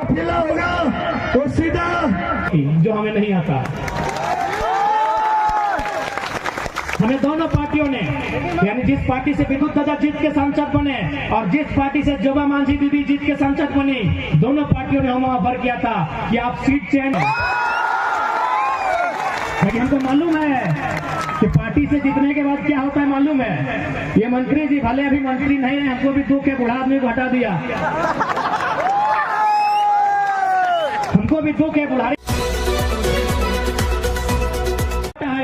जिला होगा तो सीधा जो हमें नहीं आता। हमें दोनों पार्टियों ने, यानी जिस पार्टी से विद्युत दादा जीत के सांसद बने और जिस पार्टी से जोबा मांझी दीदी जीत के सांसद बनी, दोनों पार्टियों ने हम ऑफर किया था कि आप सीट चेंज। लेकिन हमको मालूम है कि पार्टी से जीतने के बाद क्या होता है, मालूम है। ये मंत्री जी भले अभी मंत्री नहीं है, हमको भी दुख है, बूढ़ा आदमी को हटा दिया। हमको भी दुख है, बुढ़ारी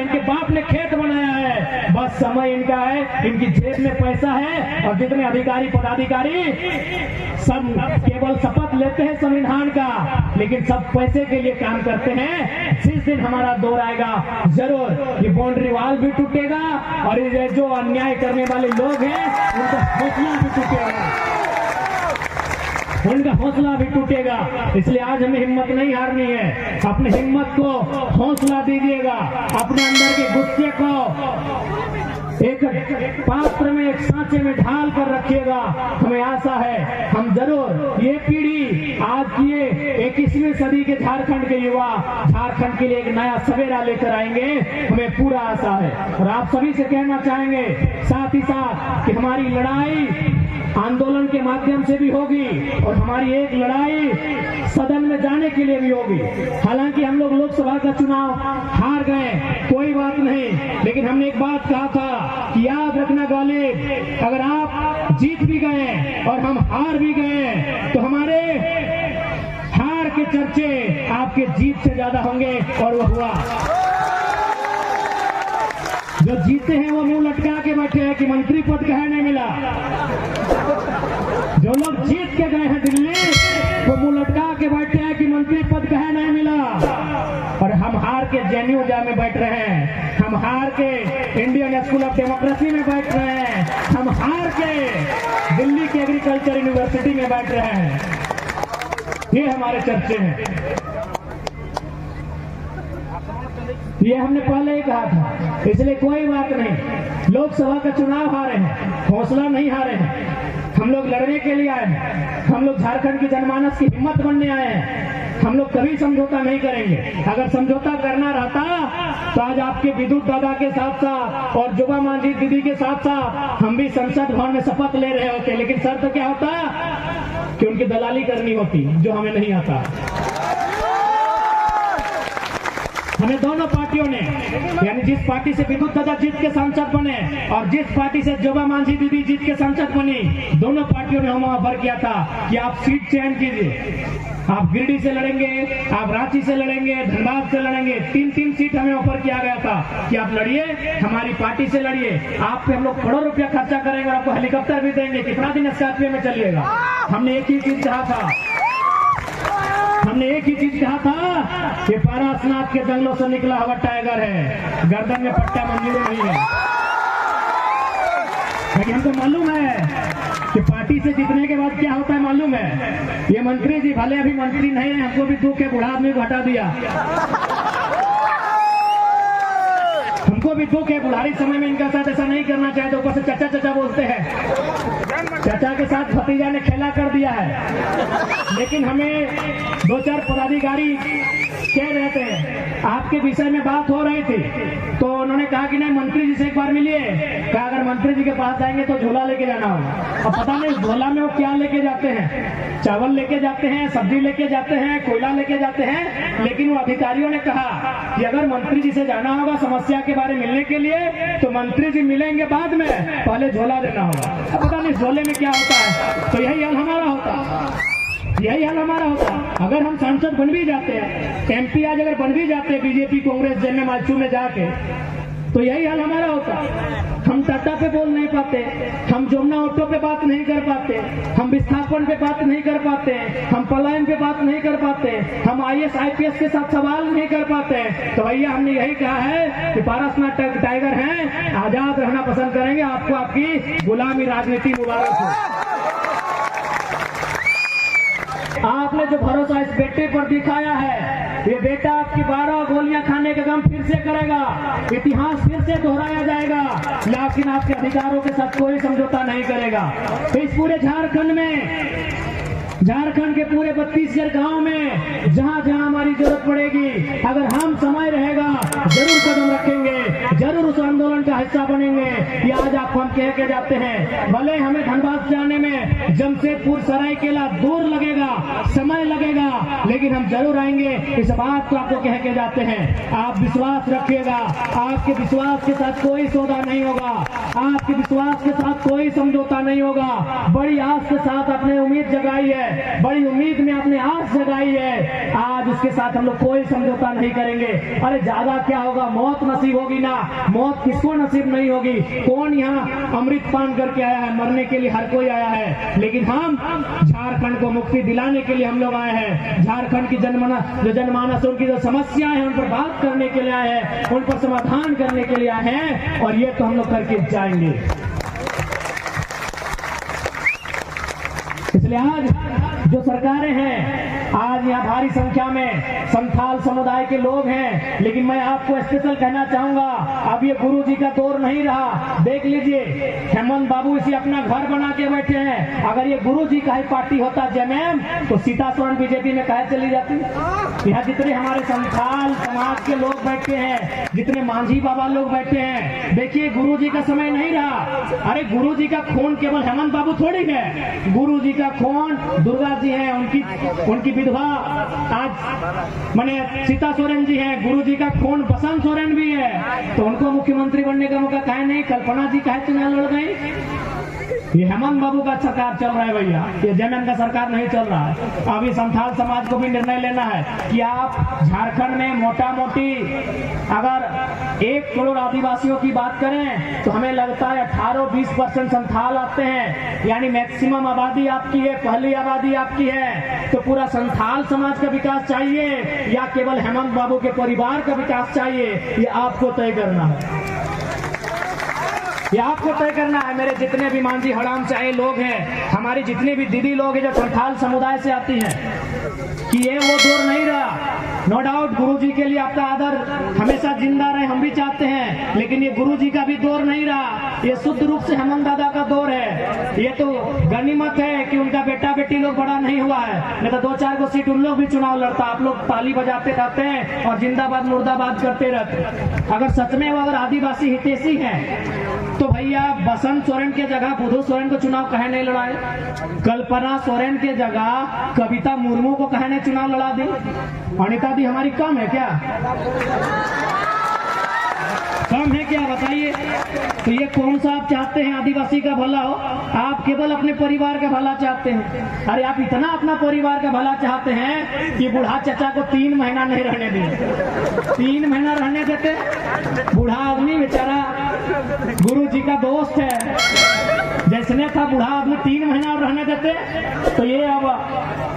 इनके बाप ने खेत बनाया है, बस समय इनका है, इनकी जेब में पैसा है और जितने अधिकारी पदाधिकारी सब केवल शपथ लेते हैं संविधान का, लेकिन सब पैसे के लिए काम करते हैं। जिस दिन हमारा दौर आएगा जरूर ये बाउंड्री वॉल भी टूटेगा और ये जो अन्याय करने वाले लोग हैं उनका हौसला भी टूटेगा, उनका हौसला भी टूटेगा। इसलिए आज हमें हिम्मत नहीं हारनी है, अपने हिम्मत को हौसला दीजिएगा, अपने अंदर के गुस्से को एक पात्र में, एक सांचे में ढाल कर रखिएगा। हमें आशा है हम जरूर ये पीढ़ी, आज की 21वीं सदी के झारखंड के युवा झारखंड के लिए एक नया सवेरा लेकर आएंगे, हमें पूरा आशा है। और आप सभी से कहना चाहेंगे साथ ही साथ कि हमारी लड़ाई आंदोलन के माध्यम से भी होगी और हमारी एक लड़ाई सदन में जाने के लिए भी होगी। हालांकि हम लोग लोकसभा का चुनाव हार गए, कोई बात नहीं, लेकिन हमने एक बात कहा था कि याद रखना गालिब, अगर आप जीत भी गए और हम हार भी गए तो हमारे हार के चर्चे आपके जीत से ज्यादा होंगे। और वो हुआ, जो जीते हैं वो मुंह लटका के बैठे हैं कि मंत्री पद कहे नहीं मिला। जो लोग जीत के गए हैं दिल्ली, वो मुंह लटका के बैठे हैं कि मंत्री पद कहे नहीं मिला। और हम हार के जेएनयू में बैठ रहे हैं, हम हार के इंडियन स्कूल ऑफ डेमोक्रेसी में बैठ रहे हैं, हम हार के दिल्ली के एग्रीकल्चर यूनिवर्सिटी में बैठ रहे हैं। ये हमारे चर्चे हैं, ये हमने पहले ही कहा था। इसलिए कोई बात नहीं, लोकसभा का चुनाव हारे हैं, हौसला नहीं हारे हैं। हम लोग लड़ने के लिए आए हैं, हम लोग झारखंड की जनमानस की हिम्मत बनने आए हैं। हम लोग कभी समझौता नहीं करेंगे। अगर समझौता करना रहता तो आज आपके विद्युत दादा के साथ साथ और जोबा मांझी दीदी के साथ साथ हम भी संसद भवन में शपथ ले रहे होते, लेकिन शर्त क्या होता कि उनकी दलाली करनी होती, जो हमें नहीं आता। हमें दोनों पार्टियों ने, यानी जिस पार्टी से विद्युत दादा जीत के सांसद बने और जिस पार्टी से जोबा मांझी दीदी जीत के सांसद बनी, दोनों पार्टियों ने हम ऑफर किया था कि आप सीट चेंज कीजिए। आप गिरिडीह से लड़ेंगे, आप रांची से लड़ेंगे, धनबाद से लड़ेंगे, 3-3 सीट हमें ऑफर किया गया था कि आप लड़िए, हमारी पार्टी से लड़िए, आप पे हम लोग करोड़ रुपया खर्चा करेंगे और आपको हेलीकॉप्टर भी देंगे, कितना दिन स्कॉर्पियो में चलिएगा। हमने एक ही चीज कहा था, हमने एक ही चीज कहा था कि पारसनाथ के जंगलों से निकला हुआ टाइगर है, गर्दन में पट्टा मंजूर नहीं है। लेकिन हमको मालूम है कि पार्टी से जीतने के बाद क्या होता है, मालूम है। ये मंत्री जी भले अभी मंत्री नहीं है, हमको भी दुख है, बूढ़ा आदमी को हटा दिया। हमको भी दुख है, बुढ़ारी समय में इनका साथ ऐसा नहीं करना चाहिए। तो ऊपर से चाचा चाचा बोलते हैं, चाचा के साथ भतीजा ने खेला कर दिया है। लेकिन हमें 2-4 पदाधिकारी कह रहे थे, आपके विषय में बात हो रही थी, तो उन्होंने कहा कि नहीं मंत्री जी से एक बार मिलिए। कहा अगर मंत्री जी के पास जाएंगे तो झोला लेके जाना होगा। अब पता नहीं झोला में वो क्या लेके जाते हैं, चावल लेके जाते हैं, सब्जी लेके जाते हैं, कोयला लेके जाते हैं। लेकिन वो अधिकारियों ने कहा कि अगर मंत्री जी से जाना होगा समस्या के बारे में मिलने के लिए तो मंत्री जी मिलेंगे बाद में, पहले झोला देना होगा। अब पता नहीं झोले में क्या होता है। तो यही हाल हमारा होता, यही हाल हमारा होता। अगर हम सांसद बन भी जाते हैं, MP आज अगर बन भी जाते हैं बीजेपी कांग्रेस जेएमएम माचू में जाके, तो यही हाल हमारा होता। हम टाटा पे बोल नहीं पाते, हम जमुना ऑटो पे बात नहीं कर पाते, हम विस्थापन पे बात नहीं कर पाते, हम पलायन पे बात नहीं कर पाते, हम IAS IPS के साथ सवाल नहीं कर पाते। तो भैया हमने यही कहा है कि पारसनाथ टाइगर हैं, आजाद रहना पसंद करेंगे, आपको आपकी गुलामी राजनीति मुबारक हो। आपने जो भरोसा इस बेटे पर दिखाया है, ये बेटा आपकी 12 गोलियां खाने का गम फिर से करेगा, इतिहास फिर से दोहराया जाएगा, लेकिन आपके अधिकारों के साथ कोई समझौता नहीं करेगा। इस पूरे झारखंड में झारखंड के पूरे 32 गांव में जहां जहां हमारी जरूरत पड़ेगी, अगर हम समय रहेगा जरूर कदम रखेंगे, जरूर उस आंदोलन का हिस्सा बनेंगे। ये आज आपको हम कह के जाते हैं। भले हमें धनबाद जाने में जमशेदपुर सरायकेला दूर लगेगा, समय लगेगा, लेकिन हम जरूर आएंगे। इस बात को आपको कह के जाते हैं। आप विश्वास रखिएगा, आपके विश्वास के साथ कोई सौदा नहीं होगा, आपके विश्वास के साथ कोई समझौता नहीं होगा। बड़ी आस के साथ आपने उम्मीद जगाई है, बड़ी उम्मीद में आपने आस जगाई है, आज उसके साथ हम लोग कोई समझौता नहीं करेंगे। अरे ज्यादा क्या होगा, मौत नसीब होगी ना, मौत किसको नसीब नहीं होगी। कौन यहाँ अमृत पान करके आया है, मरने के लिए हर कोई आया है, लेकिन हम झारखंड को मुक्ति दिलाने के लिए हम लोग आए हैं। झारखंड की जनमानस उनकी जो समस्या है उन पर बात करने के लिए आए हैं, उन पर समाधान करने के लिए आए हैं, और ये तो हम लोग करके जाएंगे। इसलिए आज जो सरकारें हैं, आज यहाँ भारी संख्या में संथाल समुदाय के लोग हैं, लेकिन मैं आपको स्पेशल कहना चाहूंगा, अब ये गुरुजी का दौर नहीं रहा। देख लीजिए, हेमंत बाबू इसी अपना घर बना के बैठे हैं। अगर ये गुरुजी का ही पार्टी होता जेएमएम, तो सीता सोरेन बीजेपी में कहे चली जाती। यहाँ जितने हमारे संथाल समाज के लोग बैठे हैं, जितने मांझी बाबा लोग बैठे हैं, देखिए गुरुजी का समय नहीं रहा। अरे गुरुजी का खून केवल हेमंत बाबू थोड़ी है, गुरुजी का खून दुर्गा जी है, उनकी विधवा आज माने सीता सोरेन जी हैं, गुरुजी का खून बसंत सोरेन भी है, तो उनको मुख्यमंत्री बनने का मौका काहे नहीं, कल्पना जी काहे चुनाव लड़ गई। ये हेमंत बाबू का सरकार चल रहा है भैया, ये जेएमएम का सरकार नहीं चल रहा है। अभी संथाल समाज को भी निर्णय लेना है कि आप झारखंड में मोटा मोटी अगर 1 करोड़ आदिवासियों की बात करें तो हमें लगता है 18-20% संथाल आते हैं, यानी मैक्सिमम आबादी आपकी है, पहली आबादी आपकी है। तो पूरा संथाल समाज का विकास चाहिए या केवल हेमंत बाबू के परिवार का विकास चाहिए, ये आपको तय करना है। ये आपको तय करना है। मेरे जितने भी मांझी हड़ाम चाहे लोग हैं, हमारी जितनी भी दीदी लोग हैं जो संथाल समुदाय से आती हैं, कि ये वो दौर नहीं रहा। नो डाउट गुरुजी के लिए आपका आदर हमेशा जिंदा रहे, हम भी चाहते हैं, लेकिन ये गुरुजी का भी दौर नहीं रहा। ये शुद्ध रूप से हेमंत दादा का दौर है। ये तो गनीमत है कि उनका बेटा बेटी लोग बड़ा नहीं हुआ है, नहीं तो 2-4 को सीट उन लोग भी चुनाव लड़ता। आप लोग ताली बजाते रहते हैं और जिंदाबाद मुर्दाबाद करते रहते। अगर सच में वो अगर आदिवासी हितैषी हैं तो भैया बसंत सोरेन के जगह बुधू सोरेन को चुनाव कहे नहीं लड़ाए, कल्पना सोरेन के जगह कविता मुर्मू को कहे नहीं चुनाव लड़ा दी। अनिता दी हमारी कम है क्या, कम है क्या बताइए। तो ये कौन सा आप चाहते हैं आदिवासी का भला हो, आप केवल अपने परिवार का भला चाहते हैं। अरे आप इतना अपना परिवार का भला चाहते हैं कि बूढ़ा चचा को 3 महीना नहीं रहने देते, 3 महीना रहने देते। बूढ़ा आदमी बेचारा गुरु जी का दोस्त है, जैसने था बूढ़ा आदमी 3 महीना और रहने देते। तो ये अब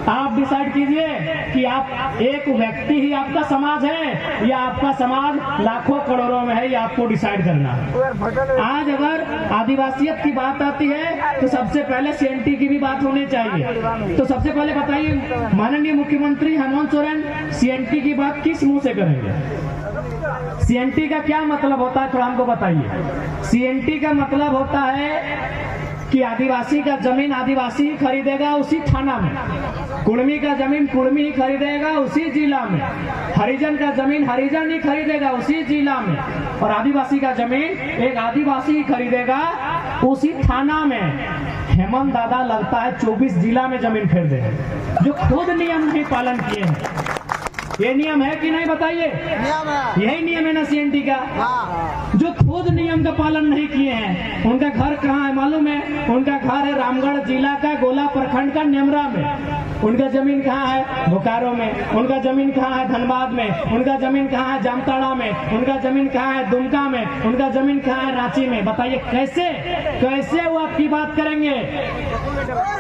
आप डिसाइड कीजिए कि आप एक व्यक्ति ही आपका समाज है या आपका समाज लाखों करोड़ों में है, ये आपको डिसाइड करना है। आज अगर आदिवासियत की बात आती है तो सबसे पहले सीएनटी की भी बात होनी चाहिए। तो सबसे पहले बताइए, माननीय मुख्यमंत्री हेमंत सोरेन सीएनटी की बात किस मुंह से करेंगे? सीएनटी का क्या मतलब होता है, थोड़ा हमको बताइए। सीएनटी का मतलब होता है कि आदिवासी का जमीन आदिवासी ही खरीदेगा उसी थाना में, कुड़मी का जमीन कुड़मी ही खरीदेगा उसी जिला में, हरिजन का जमीन हरिजन ही खरीदेगा उसी जिला में, और आदिवासी का जमीन एक आदिवासी ही खरीदेगा उसी थाना में। हेमंत दादा लगता है 24 जिला में जमीन खरीद देंगे, जो खुद नियम नहीं पालन किए हैं। ये नियम है कि नहीं बताइए? यही नियम है ना सीएनटी का। जो खुद नियम का पालन नहीं किए हैं, उनका घर कहाँ है मालूम है? उनका घर है रामगढ़ जिला का गोला प्रखंड का नेमरा में। उनका जमीन कहाँ है? बोकारो में। उनका जमीन कहाँ है? धनबाद में। उनका जमीन कहाँ है? जामताड़ा में। उनका जमीन कहाँ है? दुमका में। उनका जमीन कहाँ है? रांची में। बताइए कैसे कैसे वो आपकी बात करेंगे?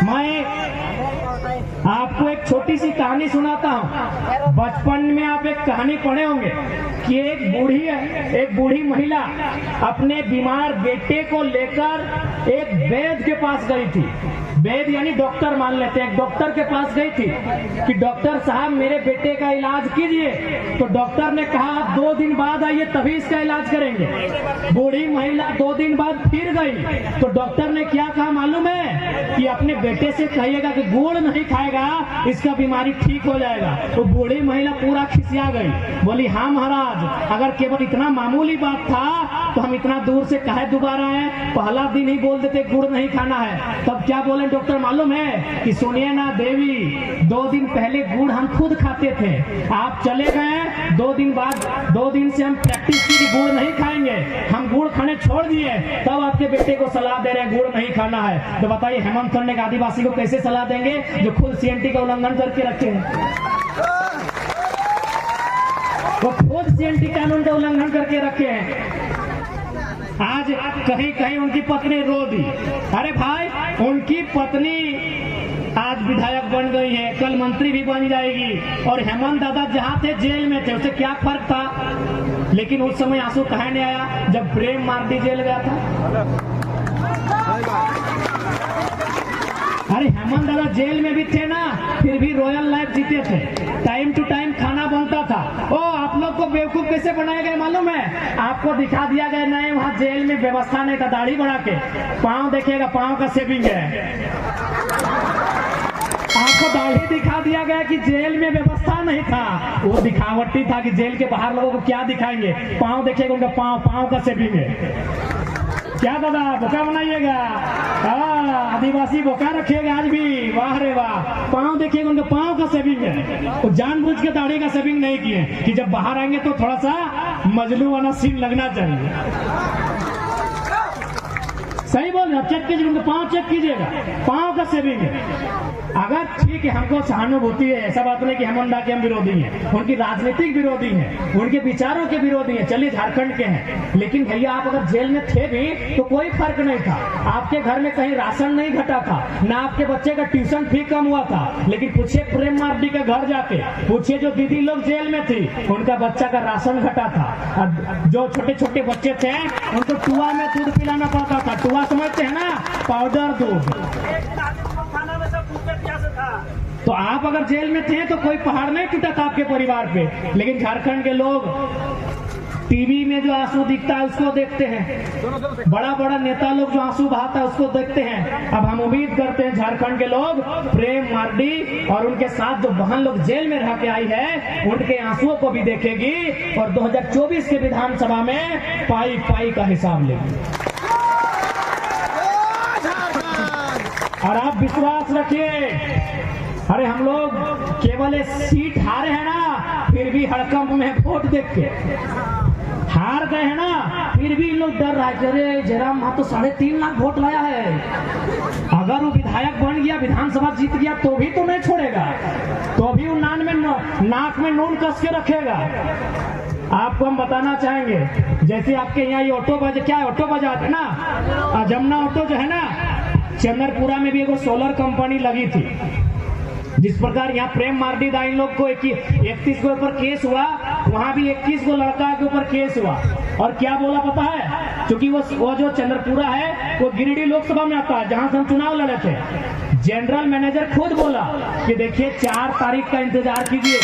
मैं आपको एक छोटी सी कहानी सुनाता हूँ। बचपन में आप एक कहानी पढ़े होंगे कि एक बूढ़ी महिला अपने बीमार बेटे को लेकर एक वैद्य के पास गई थी। वैद्य यानी डॉक्टर मान लेते हैं, डॉक्टर के पास गई थी कि डॉक्टर साहब मेरे बेटे का इलाज कीजिए। तो डॉक्टर ने कहा 2 दिन बाद आइए तभी इसका इलाज करेंगे। बूढ़ी महिला 2 दिन बाद फिर गई तो डॉक्टर ने क्या कहा मालूम है कि अपने बेटे से कहिएगा कि गुड़ नहीं खाएगा, इसका बीमारी ठीक हो जाएगा। तो बूढ़ी महिला पूरा खिसिया गई, बोली हाँ महाराज, अगर केवल इतना मामूली बात था तो हम इतना दूर से काहे दोबारा आए, पहला दिन ही बोल देते गुड़ नहीं खाना है। तब क्या बोले डॉक्टर मालूम है कि सुनिए ना देवी, 2 दिन पहले गुड़ हम खुद खाते थे, आप चले गए 2 दिन बाद, 2 दिन से हम प्रैक्टिस की कि गुड़ नहीं खाएंगे, हम गुड़ खाने छोड़ दिए, तब आपके बेटे को सलाह दे रहे हैं गुड़ नहीं खाना है। तो बताइए हेमंत सोरेन आदिवासी को कैसे सलाह देंगे जो खुद सीएनटी का उल्लंघन करके रखे हैं, वो खुद सीएनटी कानून का उल्लंघन करके रखे हैं। आज कहीं कहीं उनकी पत्नी रो दी। अरे भाई, उनकी पत्नी आज विधायक बन गई है, कल मंत्री भी बन जाएगी, और हेमंत दादा जहाँ थे जेल में थे, उसे क्या फर्क था। लेकिन उस समय आंसू कहाँ नहीं आया जब प्रेम मार्डी जेल गया था। अरे हेमंत दादा जेल में भी थे ना, फिर भी रॉयल लाइफ जीते थे, टाइम टू टाइम खाना बनता था। ओ आप लोग को बेवकूफ कैसे बनाया गया मालूम है, आपको दिखा दिया गया नहीं, वहाँ जेल में व्यवस्था नहीं था, दाढ़ी बढ़ा के पाँव देखिएगा, पाँव का शेविंग है। आपको दाढ़ी दिखा दिया गया कि जेल में व्यवस्था नहीं था, वो दिखावटी था कि जेल के बाहर लोगों को क्या दिखाएंगे, पाँव देखिएगा उनका, पाँव का शेविंग है। क्या दादा बोका बनाइएगा, आदिवासी बोका रखिएगा आज भी, वाह रे वाह। पाँव देखिएगा उनके, पाँव का शेविंग है, वो जानबूझ के दाढ़ी का शेविंग नहीं किए कि जब बाहर आएंगे तो थोड़ा सा मजलू वाला सीन लगना चाहिए। सही बोल रहे, चेक कीजिए उनके पाँव, चेक कीजिएगा, पाँव का शेविंग है। अगर ठीक है हमको सहानुभूति है, ऐसा बात नहीं कि हेमंत दा के हम विरोधी हैं, उनकी राजनीतिक विरोधी हैं, उनके विचारों के विरोधी हैं, चलिए झारखंड के हैं, लेकिन भैया आप अगर जेल में थे भी तो कोई फर्क नहीं था, आपके घर में कहीं राशन नहीं घटा था, ना आपके बच्चे का ट्यूशन फी कम हुआ था। लेकिन पूछिए प्रेम मार्डी के घर जाके, पूछिए जो दीदी लोग जेल में थी उनका बच्चा का राशन घटा था, जो छोटे छोटे बच्चे थे उनको टुआ में दूध पिलाना पड़ता था, टुआ समझते हैं ना, पाउडर दूध। तो आप अगर जेल में थे तो कोई पहाड़ नहीं टूटा था आपके परिवार पे। लेकिन झारखंड के लोग टीवी में जो आंसू दिखता है उसको देखते हैं, बड़ा बड़ा नेता लोग जो आंसू बहाता है उसको देखते हैं। अब हम उम्मीद करते हैं झारखंड के लोग प्रेम मार्डी और उनके साथ जो बहन लोग जेल में रह के आई है उनके आंसुओं को भी देखेगी और 2024 के विधानसभा में पाई पाई का हिसाब लेगी। और आप विश्वास रखिए, अरे हम लोग केवल एक सीट हारे हैं ना, फिर भी हड़कंप में वोट देख के हार गए हैं ना, फिर भी इन लोग डर रहा है, अरे जयराम वहां तो 3.5 लाख वोट लाया है, अगर वो विधायक बन गया, विधानसभा जीत गया तो भी तो नहीं छोड़ेगा, तो भी वो नाक में नून कस के रखेगा। आपको हम बताना चाहेंगे, जैसे आपके यहाँ ये ऑटो बाजा, क्या है ऑटो बाजार है ना, जमुना ऑटो जो है ना, चंद्रपुरा में भी एक सोलर कंपनी लगी थी। जिस प्रकार यहाँ प्रेम मार्डी दा इन लोग को 31 के ऊपर केस हुआ, वहां भी 21 को लड़का के ऊपर केस हुआ। और क्या बोला पता है, क्योंकि वो जो चंद्रपुरा है वो गिरिडीह लोकसभा में आता है जहां से हम चुनाव लड़े थे। जनरल मैनेजर खुद बोला कि देखिए 4 तारीख का इंतजार कीजिए,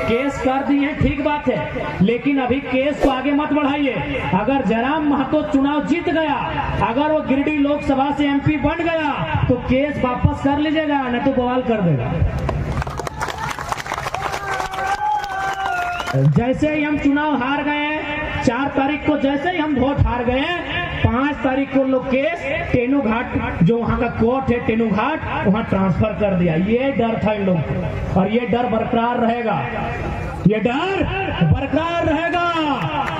केस कर दिए हैं ठीक बात है, लेकिन अभी केस को आगे मत बढ़ाइए। अगर जयराम महतो चुनाव जीत गया, अगर वो गिरिडीह लोकसभा से एमपी बन गया तो केस वापस कर लीजिएगा, नहीं तो बवाल कर देगा। जैसे ही हम चुनाव हार गए, 4 तारीख को जैसे ही हम वोट हार गए, 5 तारीख को लोग केस तेनू घाट, जो वहां का कोर्ट है तेनू घाट, वहां ट्रांसफर कर दिया। ये डर था इन लोग को, और ये डर बरकरार रहेगा, ये डर बरकरार रहेगा,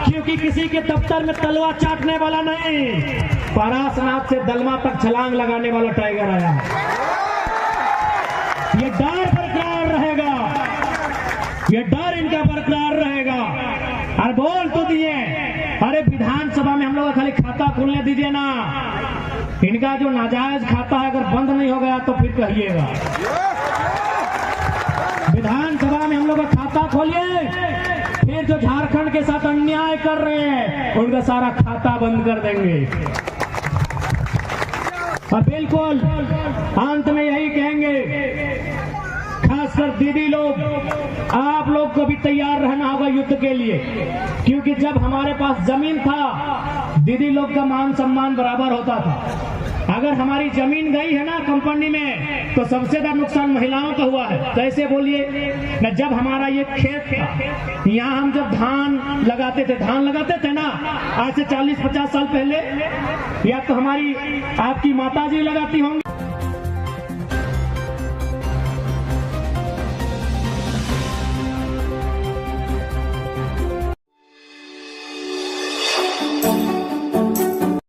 क्योंकि किसी के दफ्तर में तलवार चाटने वाला नहीं, पारासनाथ से दलमा तक छलांग लगाने वाला टाइगर आया है। ये डर बरकरार रहेगा, ये डर इनका बरकरार रहेगा। और बोल तो दिए, अरे विधानसभा में हम लोग खाली खाता खोलने दीजिए ना, इनका जो नाजायज खाता है अगर बंद नहीं हो गया तो फिर कहिएगा। विधानसभा में हम लोग का खाता खोलिए, फिर जो झारखंड के साथ अन्याय कर रहे हैं उनका सारा खाता बंद कर देंगे। और बिल्कुल अंत में यही कहेंगे, खासकर दीदी लोग, आप लोग को भी तैयार रहना होगा युद्ध के लिए, क्योंकि जब हमारे पास जमीन था दीदी लोग का मान सम्मान बराबर होता था। अगर हमारी जमीन गई है ना कंपनी में तो सबसे ज्यादा नुकसान महिलाओं का हुआ है। कैसे बोलिए न, जब हमारा ये खेत था, यहाँ हम जब धान लगाते थे ना, आज से 40-50 साल पहले, या तो हमारी आपकी माता जी लगाती होंगी।